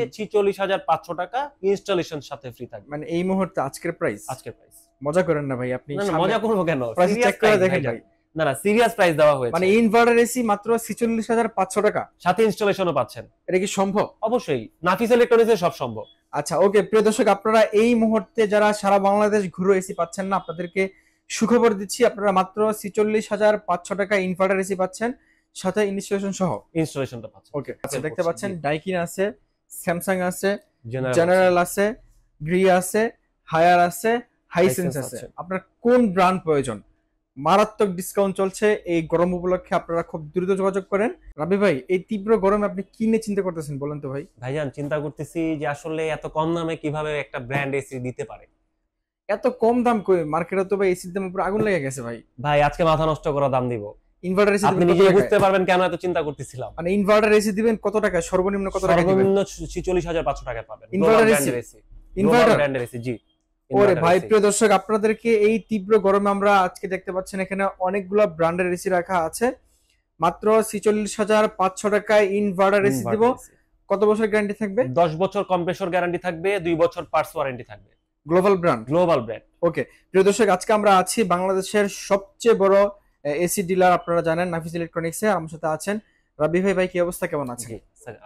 হচ্ছে ৪৬,৫০০ টাকা, ইনস্টলেশন সাথে ফ্রি থাকবে। মানে এই মুহূর্তে আজকের প্রাইস? আজকের প্রাইস। মজা করেন না ভাই আপনি? না না, মজা করব কেন? প্রাইস চেক করে দেখেন ভাই। না না, সিরিয়াস প্রাইস দেওয়া হয়েছে। মানে ইনভার্টার এসি মাত্র ৪৬,৫০০ টাকা, সাথে ইনস্টলেশনও পাচ্ছেন। এটা কি সম্ভব? অবশ্যই, নাফিস ইলেকট্রনিক্সে সব সম্ভব। আচ্ছা ওকে, প্রিয় দর্শক, আপনারা এই মুহূর্তে যারা সারা বাংলাদেশ ঘুরে এসি পাচ্ছেন না, আপনাদেরকে সুখবর দিচ্ছি, আপনারা মাত্র ৪৬,৫০০ টাকা ইনভার্টার এসি পাচ্ছেন, সাথে ইনস্টলেশন সহ। ইনস্টলেশনটা পাচ্ছেন। ওকে, আচ্ছা দেখতে পাচ্ছেন ডাইকিন আছে, স্যামসাং আছে, জেনারেল আছে, গ্রি আছে, হায়ার আছে, হাইসেন্স আছে। আপনার কোন ব্র্যান্ড প্রয়োজন? মারাত্মক ডিসকাউন্ট চলছে এই গরম উপলক্ষে, আপনারা খুব দ্রুত যোগাযোগ করেন। রাবি ভাই, এই তীব্র গরমে আপনি কি নিয়ে চিন্তা করতেছেন বলেন তো ভাই? ভাইজান, চিন্তা করতেছি যে আসলে এত কম দামে কিভাবে একটা ব্র্যান্ড এসি দিতে পারে। এত কম দাম কই? মার্কেটে তো ভাই এসির দাম পুরো আগুন লেগে গেছে ভাই। ভাই আজকে মাথা নষ্ট করা দাম দিব। ইনভার্টার এসি আপনি নিজেই বুঝতে পারবেন কেন এত চিন্তা করতেছিলাম। মানে ইনভার্টার এসি দিবেন কত টাকা? সর্বনিম্ন কত টাকা দিবেন? সর্বনিম্ন ৪৬,৫০০ টাকা পাবেন ইনভার্টার এসি। ইনভার্টার ব্র্যান্ডের এসি, জি। ওরে ভাই, প্রিয় দর্শক, আপনাদেরকে এই তীব্র গরমে আমরা আজকে দেখতে পাচ্ছেন এখানে অনেকগুলো ব্র্যান্ডের এসি রাখা আছে। মাত্র ৪৬,৫০০ টাকায় ইনভার্টার এসি দিব। কত বছর গ্যারান্টি থাকবে? 10 বছর কম্প্রেসর গ্যারান্টি থাকবে, 2 বছর পার্টস ওয়ারেন্টি থাকবে। Global brand. Global brand. Okay, প্রিয় দর্শক, আজকে আমরা আছি বাংলাদেশের সবচেয়ে বড় এসি ডিলার, আপনারা জানেন, নাফিস ইলেকট্রনিক্সে। আমার সাথে আছেন রাবি ভাই। ভাই কি অবস্থা, কেমন আছেন?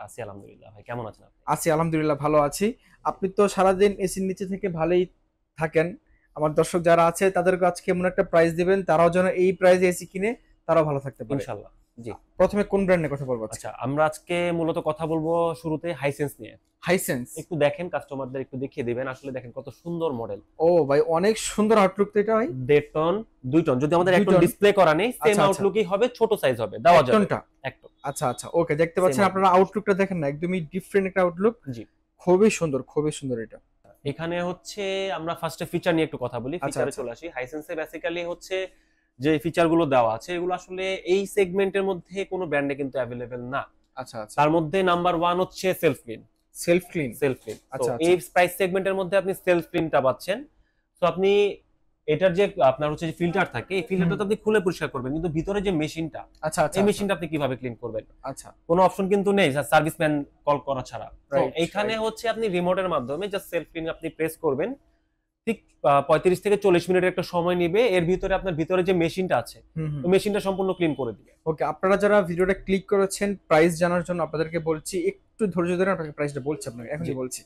আছি আলহামদুলিল্লাহ। ভাই কেমন আছেন আপনি? আছি আলহামদুলিল্লাহ, ভালো আছি। আপনি তো সারাদিন এসির নিচে থেকে ভালোই থাকেন। আমার দর্শক যারা আছে তাদেরকে আজকে এমন একটা প্রাইস দিবেন, তারাও যেন এই প্রাইসে এসি কিনে তারাও ভালো থাকতে পারে ইনশাআল্লাহ। জি, প্রথমে কোন ব্র্যান্ডের কথা বলবো? আচ্ছা, আমরা আজকে মূলত কথা বলবো শুরুতে হাইসেন্স নিয়ে। হাইসেন্স একটু দেখেন, কাস্টমারদের একটু দেখিয়ে দিবেন। আসলে দেখেন কত সুন্দর মডেল। ও ভাই, অনেক সুন্দর আউটলুক তো এটা ভাই। 1.5 টন 2 টন, যদি আমাদের 1 টন ডিসপ্লে করা নেই, সেম আউটলুকই হবে, ছোট সাইজ হবে, দেওয়া যাবে। 1 টন। আচ্ছা আচ্ছা, ওকে, দেখতে পাচ্ছেন আপনারা আউটলুকটা দেখেন না, একদমই ডিফারেন্ট একটা আউটলুক। জি, খুবই সুন্দর, খুবই সুন্দর এটা। এখানে হচ্ছে আমরা ফার্স্টে ফিচার নিয়ে একটু কথা বলি, ফিচারে চলে আসি। হাইসেন্সে বেসিক্যালি হচ্ছে যে ফিচারগুলো দেওয়া আছে, এগুলো আসলে এই সেগমেন্টের মধ্যে কোনো ব্র্যান্ডে কিন্তু অ্যাভেলেবেল না। আচ্ছা আচ্ছা, তার মধ্যে নাম্বার 1 হচ্ছে সেলফ ক্লিন। Self clean. আচ্ছা, এই প্রাইস সেগমেন্টের মধ্যে আপনি সেলফ ক্লিনটা পাচ্ছেন। তো আপনি এটার যে আপনার হচ্ছে যে ফিল্টার থাকে, এই ফিল্টারটা তো আপনি খুলে পরিষ্কার করবেন, কিন্তু ভিতরে যে মেশিনটা, আচ্ছা আচ্ছা, এই মেশিনটা আপনি কিভাবে ক্লিন করবেন? আচ্ছা, কোনো অপশন কিন্তু নেই সার্ভিসম্যান কল করা ছাড়া। তো এইখানে হচ্ছে আপনি রিমোটের মাধ্যমে জাস্ট সেলফ ক্লিন আপনি প্রেস করবেন, ঠিক 35 থেকে 40 মিনিটের একটা সময় নেবে। এর ভিতরে আপনার ভিতরে যে মেশিনটা আছে, ওই মেশিনটা সম্পূর্ণ ক্লিন করে দিবে। ওকে, আপনারা যারা ভিডিওটা ক্লিক করেছেন প্রাইস জানার জন্য, আপনাদেরকে বলছি একটু ধৈর্য ধরে, আপনাকে প্রাইসটা বলছি, আপনাকে এখনই বলছি।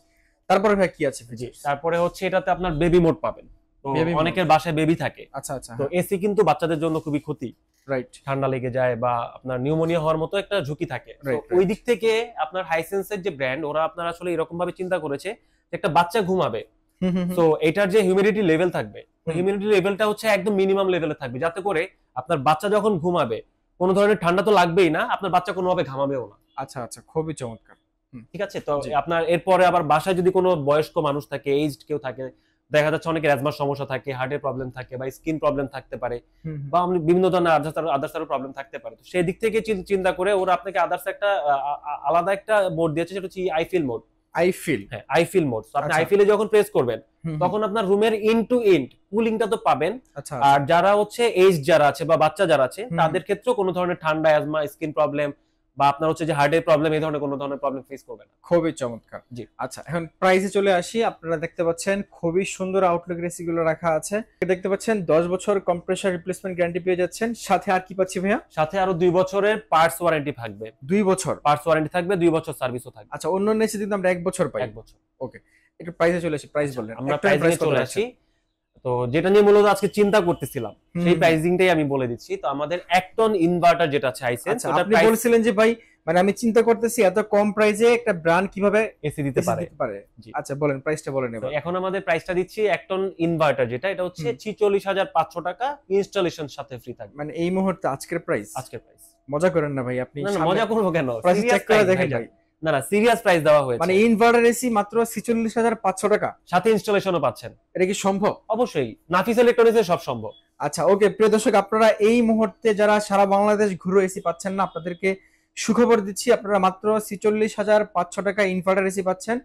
তারপরে ভাই কি আছে? জি, তারপরে হচ্ছে এটাতে আপনার বেবি মোড পাবেন। তো অনেকের বাসায় বেবি থাকে। আচ্ছা আচ্ছা, তো এসি কিন্তু বাচ্চাদের জন্য খুবই ক্ষতি। রাইট, ঠান্ডা লেগে যায় বা আপনার নিউমোনিয়া হওয়ার মতো একটা ঝুঁকি থাকে। ওই দিক থেকে আপনার হাইসেন্সের যে ব্র্যান্ড, ওরা আপনার আসলে এরকম ভাবে চিন্তা করেছে যে একটা বাচ্চা ঘুমাবে, তো এটার যে হিউমিডিটি লেভেল থাকবে, হিউমিডিটি লেভেলটা হচ্ছে একদম মিনিমাম লেভেলে থাকবে, যাতে করে আপনার বাচ্চা যখন ঘুমাবে কোনো ধরনের ঠান্ডা তো লাগবেই না, আপনার বাচ্চা কোনোভাবে ঘামাবেও না। আচ্ছা আচ্ছা, খুবই চমৎকার। ঠিক আছে, তো আপনার এরপরে আবার বাসায় যদি কোনো বয়স্ক মানুষ থাকে, এইজড কেউ থাকে, দেখা যাচ্ছে অনেকের অ্যাজমার সমস্যা থাকে, হার্টের প্রবলেম থাকে, বা স্কিন প্রবলেম থাকতে পারে, বা বিভিন্ন ধরনের আদার্স প্রবলেম থাকতে পারে, তো সেই দিক থেকে চিন্তা করে ওরা আপনাকে আদার্স একটা আলাদা একটা মোড দিয়েছে, সেটা হচ্ছে I feel mode. I feel mode. আপনি আই ফিলে যখন প্রেস করবেন, তখন আপনার রুমের ইন টু ইন্ড কুলিংটা তো পাবেন। আর যারা হচ্ছে এইজ যারা আছে বা বাচ্চা যারা আছে, তাদের ক্ষেত্রে কোনো ধরনের ঠান্ডা, অ্যাজমা, স্কিন প্রবলেম বা আপনার হচ্ছে যে হার্টের প্রবলেম, এই ধরনের কোনো ধরনের প্রবলেম ফেস করবে না। খুবই চমৎকার। জি, আচ্ছা, এখন প্রাইসে চলে আসি। আপনারা দেখতে পাচ্ছেন খুবই সুন্দর আউটলুক এসি গুলো রাখা আছে। দেখতে পাচ্ছেন 10 বছর কম্প্রেসর রিপ্লেসমেন্ট গ্যারান্টি পেয়ে যাচ্ছেন, সাথে আর কি পাচ্ছি ভাইয়া? সাথে আরো 2 বছরের পার্টস ওয়ারেন্টি থাকবে। 2 বছর পার্টস ওয়ারেন্টি থাকবে, 2 বছর সার্ভিসও থাকবে। আচ্ছা, অন্য এসি কিন্তু আমরা 1 বছর পাই। 1 বছর। ওকে, একটু প্রাইসে চলে আসি। প্রাইস বললেন, আমরা প্রাইসে চলে আসি। তো যেটা নিয়ে মূলত আজকে চিন্তা করতেছিলাম, সেই প্রাইসিংটাই আমি বলে দিচ্ছি। তো আমাদের 1 টন ইনভার্টার যেটা আছে হাইসেন্স, ওটা আপনি বলছিলেন যে ভাই, মানে আমি চিন্তা করতেছি এত কম প্রাইসে একটা ব্র্যান্ড কিভাবে এসি দিতে পারে। আচ্ছা বলেন, প্রাইসটা বলেন এবার। এখন আমাদের প্রাইসটা দিচ্ছি 1 টন ইনভার্টার যেটা, এটা হচ্ছে ৪৬,৫০০ টাকা, ইনস্টলেশন সাথে ফ্রি থাকবে। মানে এই মুহূর্তে আজকের প্রাইস? আজকের প্রাইস। মজা করেন না ভাই আপনি? না না, মজা করব কেন? প্রাইস চেক করে দেখেন ভাই। না না, সিরিয়াস প্রাইস দেওয়া হয়েছে। মানে ইনভার্টার এসি মাত্র ৪৬,৫০০ টাকা, সাথে ইনস্টলেশনও পাচ্ছেন। এটা কি সম্ভব? অবশ্যই, নাফিস ইলেকট্রনিক্সে সব সম্ভব। আচ্ছা ওকে, প্রিয় দর্শক, আপনারা এই মুহূর্তে যারা সারা বাংলাদেশ ঘুরে এসি পাচ্ছেন না, আপনাদেরকে সুখবর দিচ্ছি, আপনারা মাত্র ৪৬,৫০০ টাকা ইনভার্টার এসি পাচ্ছেন,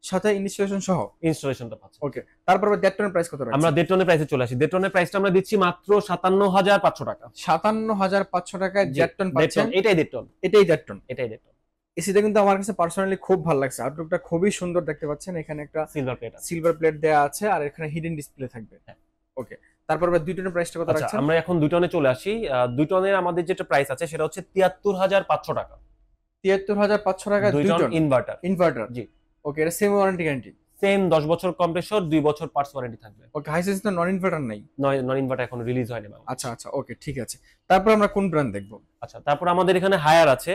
সাথে ইনস্টলেশন সহ। ইনস্টলেশনটা পাচ্ছেন। ওকে, তারপর 1.5 টনের প্রাইস কত? আমরা 1.5 টনের প্রাইসে চলে আসি। 1.5 টনের প্রাইসটা আমরা দিচ্ছি মাত্র ৫৭,৫০০ টাকা। ৫৭,৫০০ টাকায় 1.5 টন পাচ্ছেন। এটাই 1.5 টন। এটাই 1.5 টন। এটাই 1.5 টন। এসিটা কিন্তু আমার কাছে পার্সোনালি খুব ভালো লাগছে, আউটলুকটা খুবই সুন্দর দেখতে পাচ্ছেন। এখানে একটা সিলভার প্লেট দেয়া আছে আর এখানে হিডেন ডিসপ্লে থাকবে। ওকে, তারপর দুই টনের প্রাইসটা কত রাখছেন? আমরা এখন 2 টনে চলে আসি। 2 টনের আমাদের যেটা প্রাইস আছে সেটা হচ্ছে 73,500 টাকা। 73,500 টাকা 2 টন ইনভার্টার। জি। ওকে, এটা সেম ওয়ারেন্টি গ্যারান্টি? সেম 10 বছর কম্প্রেসর, 2 বছর পার্টস ওয়ারেন্টি থাকবে। ওকে, হাইসেন্স তো নন ইনভার্টার নাই? নন ইনভার্টার এখন রিলিজ হয়নি। আচ্ছা আচ্ছা, ওকে ঠিক আছে। তারপর আমরা কোন ব্র্যান্ড দেখব? আচ্ছা, তারপর আমাদের এখানে হায়ার আছে।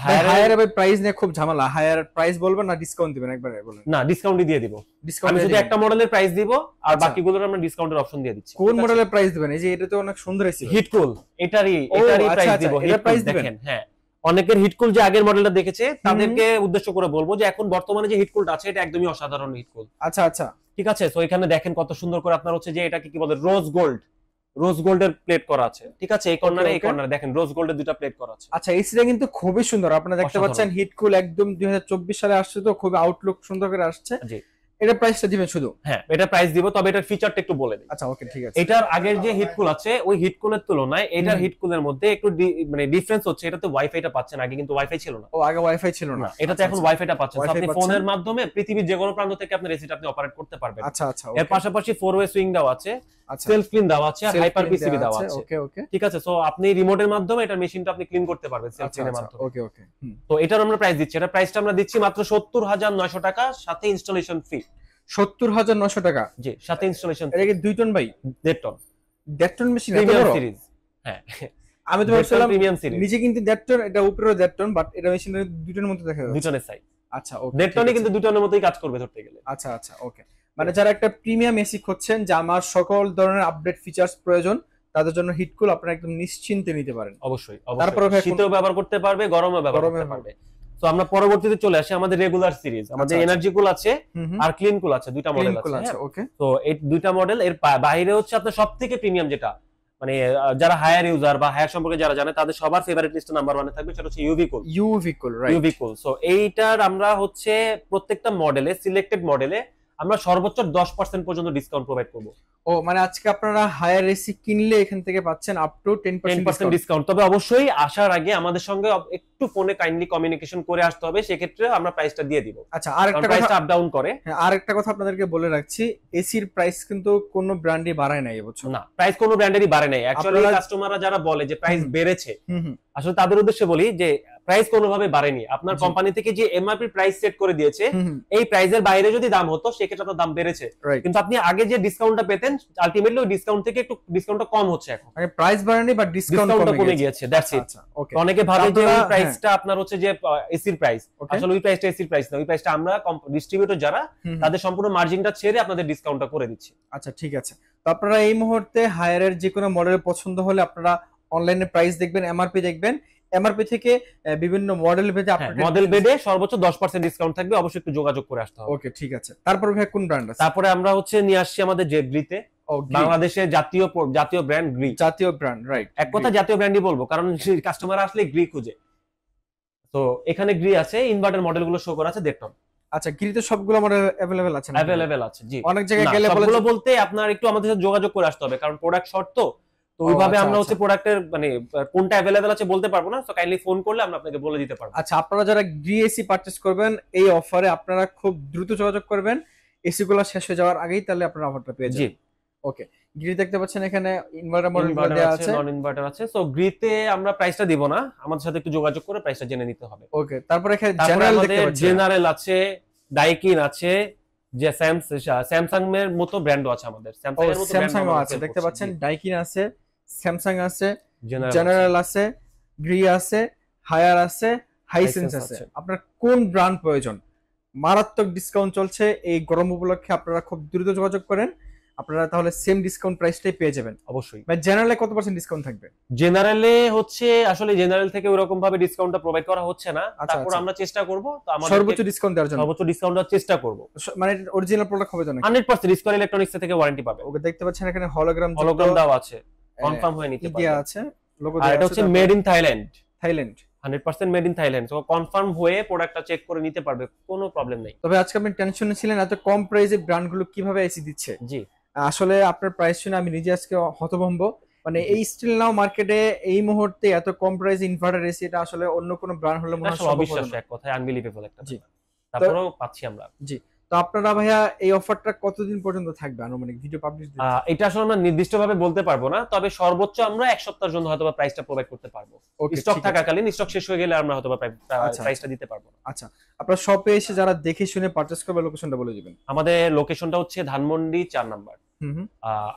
হায়ার এর প্রাইস নিয়ে খুব ঝামেলা। হায়ার প্রাইস বলবেন না ডিসকাউন্ট দিবেন একবারে বলেন? না, ডিসকাউন্টই দিয়ে দিব। আমি শুধু একটা মডেলের প্রাইস দিব আর বাকিগুলোর আমরা ডিসকাউন্টের অপশন দিয়ে দিচ্ছি। কোন মডেলের প্রাইস দিবেন? এই যে এটা তো অনেক সুন্দর এসি, হিটকুল, এটারই প্রাইস দিব। এটা প্রাইস দিবেন? হ্যাঁ, অনেকের হিটকুল যে আগের মডেলটা দেখেছে তাদেরকে উদ্দেশ্য করে বলবো যে এখন বর্তমানে যে হিটকুলটা আছে এটা একদমই অসাধারণ হিটকুল। আচ্ছা আচ্ছা, ঠিক আছে। তো এখানে দেখেন কত সুন্দর করে আপনার হচ্ছে যে এটাকে কি বলে, রোজ গোল্ডের প্লেট করা আছে। ঠিক আছে, এই কর্নারে এই কর্নারে দেখেন রোজ গোল্ডের দুটো প্লেট করা আছে। আচ্ছা, এসিটা কিন্তু খুবই সুন্দর, আপনারা দেখতে পাচ্ছেন। হিটকুল একদম 2024 সালে আসছে, তো খুব আউটলুক সুন্দর করে আসছে। জি, এটা প্রাইসটা দিবেন শুধু? হ্যাঁ, এটা প্রাইস দিব, তবে এটার ফিচারটা একটু বলে দিই। আচ্ছা, ওকে ঠিক আছে। এটার আগের যে হিটকুল আছে ওই হিটকুলের তুলনায় এটার হিটকুলের মধ্যে একটু মানে ডিফারেন্স হচ্ছে, এটাতে ওয়াইফাইটা পাচ্ছেন, আগে কিন্তু ওয়াইফাই ছিল না। ও, আগে ওয়াইফাই ছিল না? এটাতে এখন ওয়াইফাইটা পাচ্ছেন। আপনি ফোনের মাধ্যমে পৃথিবীর যে কোনো প্রান্ত থেকে আপনার এসিটা আপনি অপারেট করতে পারবেন। আচ্ছা আচ্ছা, এর পাশাপাশি 4 ওয়ে সুইং দাও আছে, সেলফ ক্লিন দাও আছে, আর হাইপার পিসিবি দাও আছে। ওকে ওকে, ঠিক আছে। সো আপনি রিমোটের মাধ্যমে এটা মেশিনটা আপনি ক্লিন করতে পারবেন সেলফ ক্লিনের মাধ্যমে। ওকে ওকে। তো এটার আমরা প্রাইস দিচ্ছি, এটা প্রাইসটা আমরা দিচ্ছি মাত্র 70,900 টাকা, সাথে ইনস্টলেশন ফি। 70,900 টাকা? জি, সাথে ইনস্টলেশন। এটা কি 2 টন ভাই? 1.5 ton. 1.5 ton machine? Premium series. হ্যাঁ, আমি তো ভাবছিলাম প্রিমিয়াম সিরিজ নিচে কিন্তু 1.5 টন, এটা উপরেও 1.5 টন, বাট এটা মেশিনের 2 টনের মতো দেখা যাচ্ছে। 2 টনের সাইজ। আচ্ছা, ওকে। 1.5 টনই কিন্তু 2 টনের মতোই কাজ করবে ধরতে গেলে। আচ্ছা আচ্ছা, ওকে। মানে যারা একটা প্রিমিয়াম এসি খুঁজছেন যে আমার সকল ধরনের আপডেট ফিচারস প্রয়োজন, তাদের জন্য হিটকুল আপনারা একদম নিশ্চিন্তে নিতে পারেন। অবশ্যই। তারপরে শীতেও ব্যবহার করতে পারবে, গরমেও ব্যবহার করতে পারবে। তো আমরা পরবর্তীতে চলে আসি আমাদের রেগুলার সিরিজ। আমাদের এনার্জি কুল আছে আর ক্লিন কুল আছে, দুইটা মডেল আছে। ওকে, তো এই দুইটা মডেল, এর বাইরে হচ্ছে আপনার সবথেকে প্রিমিয়াম যেটা, মানে যারা হায়ার ইউজার বা হায়ার সম্পর্কে যারা জানে তাদের সবার ফেভারিট লিস্টে নাম্বার 1 এ থাকবে, সেটা হচ্ছে ইউভি কুল। রাইট, ইউভি কুল। সো এইটার আমরা হচ্ছে প্রত্যেকটা মডেলে, সিলেক্টেড মডেলে আমরা সর্বোচ্চ 10% পর্যন্ত ডিসকাউন্ট প্রোভাইড করব। ও, মানে আজকে আপনারা হায়ার এসি কিনলে এখান থেকে পাচ্ছেন আপ টু 10% ডিসকাউন্ট। তবে অবশ্যই আসার আগে আমাদের সঙ্গে একটু ফোনে কাইন্ডলি কমিউনিকেশন করে আসতে হবে, সেক্ষেত্রে আমরা প্রাইসটা দিয়ে দিব। আচ্ছা, আরেকটা প্রাইসটা আপ ডাউন করে। হ্যাঁ, আরেকটা কথা আপনাদেরকে বলে রাখছি, এসির প্রাইস কিন্তু কোনো ব্র্যান্ডই বাড়ায় নাই এবছর। না, প্রাইস কোনো ব্র্যান্ডেরই বাড়ে নাই। অ্যাকচুয়ালি কাস্টমাররা যারা বলে যে প্রাইস বেড়েছে, আসলে তাদের উদ্দেশ্যে বলি যে প্রাইস কোনোভাবে বাড়েনি। আপনার কোম্পানি থেকে যে এমআরপি প্রাইস সেট করে দিয়েছে, এই প্রাইসের বাইরে যদি দাম হতো সেক্ষেত্রে আপনার দাম বেড়েছে, কিন্তু আপনি আগে যে ডিসকাউন্টটা পেতেন আলটিমেটলি ওই ডিসকাউন্ট থেকে একটু ডিসকাউন্টটা কম হচ্ছে। এখন মানে প্রাইস বাড়েনি বাট ডিসকাউন্টটা কমে গিয়েছে, দ্যাটস ইট। অনেকে ভাবে যে ওই প্রাইসটা আপনার হচ্ছে যে এসির প্রাইস, আসলে ওই প্রাইসটা এসির প্রাইস না, ওই প্রাইসটা আমরা ডিস্ট্রিবিউটর যারা তাদের সম্পূর্ণ মার্জিনটা ছেড়ে আপনাদের ডিসকাউন্টটা করে দিচ্ছি। আচ্ছা, ঠিক আছে। তো আপনারা এই মুহূর্তে হায়ারের যে কোনো মডেল পছন্দ হলে আপনারা অনলাইনে প্রাইস দেখবেন, এমআরপি দেখবেন, এমআরপি থেকে বিভিন্ন মডেল ভেদে মডেল ভেদে সর্বোচ্চ 10% ডিসকাউন্ট থাকবে, অবশ্যই একটু যোগাযোগ করে আসতে হবে। ওকে, ঠিক আছে। তারপর ভাই কোন ব্র্যান্ড আছে? তারপরে আমরা হচ্ছে নিয়ে আসছি আমাদের জেব্রিতে, বাংলাদেশের জাতীয় ব্র্যান্ড গ্রি। জাতীয় ব্র্যান্ড, রাইট। এক কথা জাতীয় ব্র্যান্ডই বলবো, কারণ কাস্টমার আসলে গ্রি খুঁজে। তো এখানে গ্রি আছে, ইনভার্টার মডেলগুলো শো করা আছে 1.5 টন। আচ্ছা, গ্রিতে সবগুলো মডেল अवेलेबल আছে? अवेलेबल আছে, জি। অনেক জায়গায় গেলে বলতে আপনার একটু আমাদের সাথে যোগাযোগ করে আসতে হবে, কারণ প্রোডাক্ট শর্ট তো ওইভাবে আমরা হচ্ছে প্রোডাক্টের মানে কোনটা अवेलेबल আছে বলতে পারবো না। সো কাইন্ডলি ফোন করলে আমরা আপনাকে বলে দিতে পারবো। আচ্ছা, আপনারা যারা গ্রি এসি পারচেজ করবেন এই অফারে আপনারা খুব দ্রুত যোগাযোগ করবেন, এসি গুলো শেষ হয়ে যাওয়ার আগেই, তাহলে আপনারা অফারটা পেয়ে যাবেন। জি, ওকে। গ্রি দেখতে পাচ্ছেন এখানে ইনভার্টার মডেল দেওয়া আছে, নন ইনভার্টার আছে। সো গ্রিতে আমরা প্রাইসটা দিব না, আমাদের সাথে একটু যোগাযোগ করে প্রাইসটা জেনে নিতে হবে। ওকে। তারপর এখানে জেনারেল দেখতে পাচ্ছেন, জেনারেল আছে, ডাইকিন আছে, যে স্যামসাং এর মতো ব্র্যান্ডও আছে আমাদের। স্যামসাং আছে দেখতে পাচ্ছেন, ডাইকিন আছে, স্যামসাং আছে, জেনারেল আছে, গ্রি আছে, হায়ার আছে, হাইসেন্স আছে। আপনার কোন ব্র্যান্ড প্রয়োজন? মারাত্মক ডিসকাউন্ট চলছে এই গরম উপলক্ষে, আপনারা খুব দ্রুত যোগাযোগ করেন, আপনারা তাহলে সেম ডিসকাউন্ট প্রাইসটাই পেয়ে যাবেন। অবশ্যই। ভাই, জেনারেলে কত % ডিসকাউন্ট থাকবে? জেনারেলে হচ্ছে আসলে জেনারেল থেকে ওরকম ভাবে ডিসকাউন্টটা প্রোভাইড করা হচ্ছে না, তারপর আমরা চেষ্টা করব তো আমাদের সর্বোচ্চ ডিসকাউন্ট দেওয়ার জন্য। সর্বোচ্চ ডিসকাউন্ট দেওয়ার চেষ্টা করব, মানে অরিজিনাল প্রোডাক্ট হবে তো নাকি? 100% স্কয়ার ইলেকট্রনিক্স থেকে ওয়ারেন্টি পাবে। ওকে, দেখতে পাচ্ছেন এখানে হলোগ্রাম দেওয়া আছে, কনফার্ম হয়ে নিতে পারবে। আছে লোগো দেওয়া আছে, এটা হচ্ছে made in Thailand. 100% made in Thailand. So confirm হয়ে প্রোডাক্টটা চেক করে নিতে পারবে, কোনো প্রবলেম নেই। তবে আজকে আপনি টেনশনে ছিলেন এত কম প্রাইসে ব্র্যান্ডগুলো কিভাবে এসি দিচ্ছে। জি, আসলে আপনার প্রাইস শুনে আমি নিজে আজকে হতভম্ব। মানে এই স্টিল নাও মার্কেটে এই মুহূর্তে এত কম প্রাইস ইনভার্টার এসি, এটা আসলে অন্য কোনো ব্র্যান্ড হলে মনে হয় আসলে অবিশ্বাস্য এক কথায়, আনবিলিভেবল একটা জি। ব্যাপার। তারপরেও পাচ্ছি আমরা। জি। তো আপনারা ভাইয়া এই অফারটা কতদিন পর্যন্ত থাকবে আনুমানিক ভিডিও পাবলিশ দিতে? এটা আসলে আমরা নির্দিষ্টভাবে বলতে পারবো না, তবে সর্বোচ্চ আমরা 1 সপ্তাহের জন্য হয়তোবা প্রাইসটা প্রোভাইড করতে পারবো। ওকে, স্টক ঠিক আছে। থাকাকালীন, স্টক শেষ হয়ে গেলে আমরা হয়তোবা আচ্ছা, প্রাইসটা দিতে পারবো না। আচ্ছা, আপনার শপে এসে যারা দেখে শুনে পারচেজ করবে লোকেশনটা বলে দিবেন। আমাদের লোকেশনটা হচ্ছে ধানমন্ডি 4 নাম্বার। হুম হুম।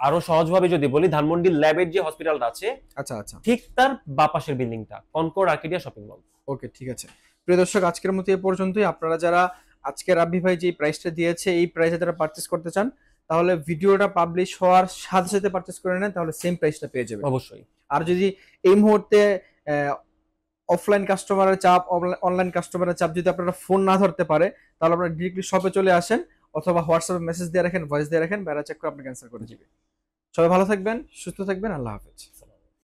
আরো সহজভাবে যদি বলি, ধানমন্ডি ল্যাবের যে হসপিটালটা আছে, আচ্ছা আচ্ছা, ঠিক তার বাঁ পাশের বিল্ডিংটা কনকর্ড আর্কেডিয়া শপিং মল। ওকে, ঠিক আছে। প্রিয় দর্শক, আজকের মতো এই পর্যন্তই। আপনারা যারা আজকে রাব্বি ভাই যে প্রাইসটা দিয়েছে এই প্রাইসে যারা পারচেজ করতে চান, তাহলে ভিডিওটা পাবলিশ হওয়ার সাথে সাথে পারচেজ করে নেন, তাহলে সেম প্রাইসটা পেয়ে যাবেন অবশ্যই। আর যদি এই মুহূর্তে অফলাইন কাস্টমারের চাপ, অনলাইন কাস্টমারের চাপ যদি আপনারা ফোন না ধরতে পারে, তাহলে আপনারা ডিরেক্টলি শপে চলে আসেন অথবা হোয়াটসঅ্যাপে মেসেজ দিয়ে রাখেন, ভয়েস দিয়ে রাখেন, বেড়া চেক করে আপনাকে অ্যান্সার করে দিবে। সবাই ভালো থাকবেন, সুস্থ থাকবেন, আল্লাহ হাফেজ।